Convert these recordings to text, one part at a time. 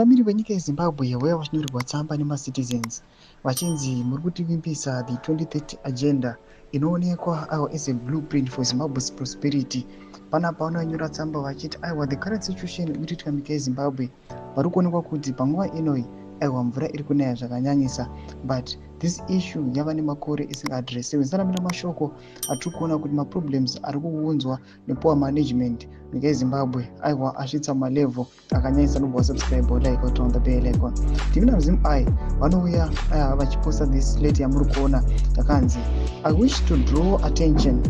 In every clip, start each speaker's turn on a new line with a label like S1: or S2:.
S1: Vamiri venyika yeZimbabwe vauya vachinyorerwa tsamba nemacitizens vachinzi muri kutivimbisa the 2030 agenda inoonekwa as a blueprint for Zimbabwe's prosperity. Panapa vanonyora tsamba vachiti aiwa the current situation iri kuitika nyika yeZimbabwe vari kuonekwa kuti panguva inoi aiwa mvura iri kunaya zvakanyanyisa, but this issue yava nemakore isingaadresiwe. Nsanamira mashoko atiri kuona kuti maproblems ari kuunzwa nepoor management nyika yeZimbabwe aiwa asvitsa malevel akanyanyisa. Nobva subscribe like or turn the bell icon. Tivina muZimai vanouya vachiposta this letter yamuri kuona yakanzi I wish to draw attention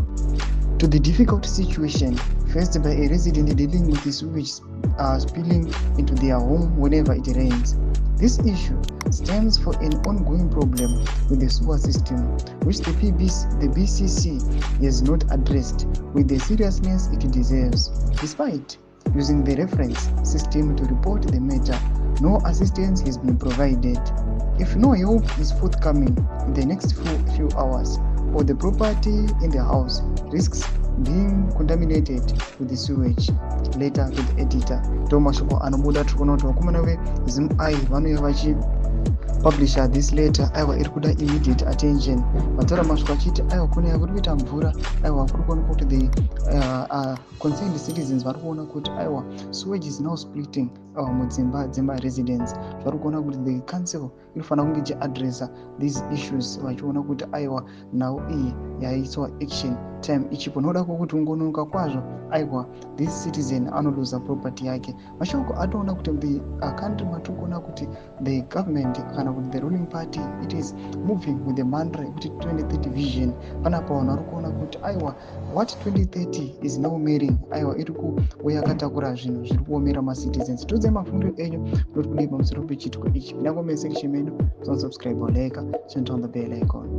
S1: to the difficult situation faced by a resident dealing with the sewage spilling into their home whenever it rains. This issue stems from an ongoing problem with the sewer system, which the BCC has not addressed with the seriousness it deserves. Despite using the reference system to report the matter, no assistance has been provided. If no help is forthcoming in the next few hours, or the property in the house risks being contaminated with the sewage. Later to the editor. Tomashoko anobuda tikuona kuti vakomana veZimai vanouya vachipublisha this letter aiwa iri kuda immediate attention. Vataura masvoko achiti aiwa kunaya kuri kuita mvura aiwa kuri kuonekwa kuti the concerned citizens vari kuona kuti aiwa sewage is now splitting mudzimba residents. Vari kuona kuti the council inofanira kunge ichiadressa these issues vachiona kuti aiwa nhau iyi yaiswa action time ichipo. Noda kuti ungononoka kwazvo aiwa this citizen anoluza property yake. Mashoko atoona kuti the country matiri kuona kuti the government kana kuti the ruling party it is moving with the mantra kuti 2030 vision. Panapa vanhu vari kuona kuti aiwa what 2030 is now meaning aiwa iri kuuya yakatakura zvinhu zviri kuomera macitizens. Todzai mafungiro enyu kuti kudii pamusoro pechitiko ichi. Pinda comment section medu, subscribe or like, turn on the bell icon.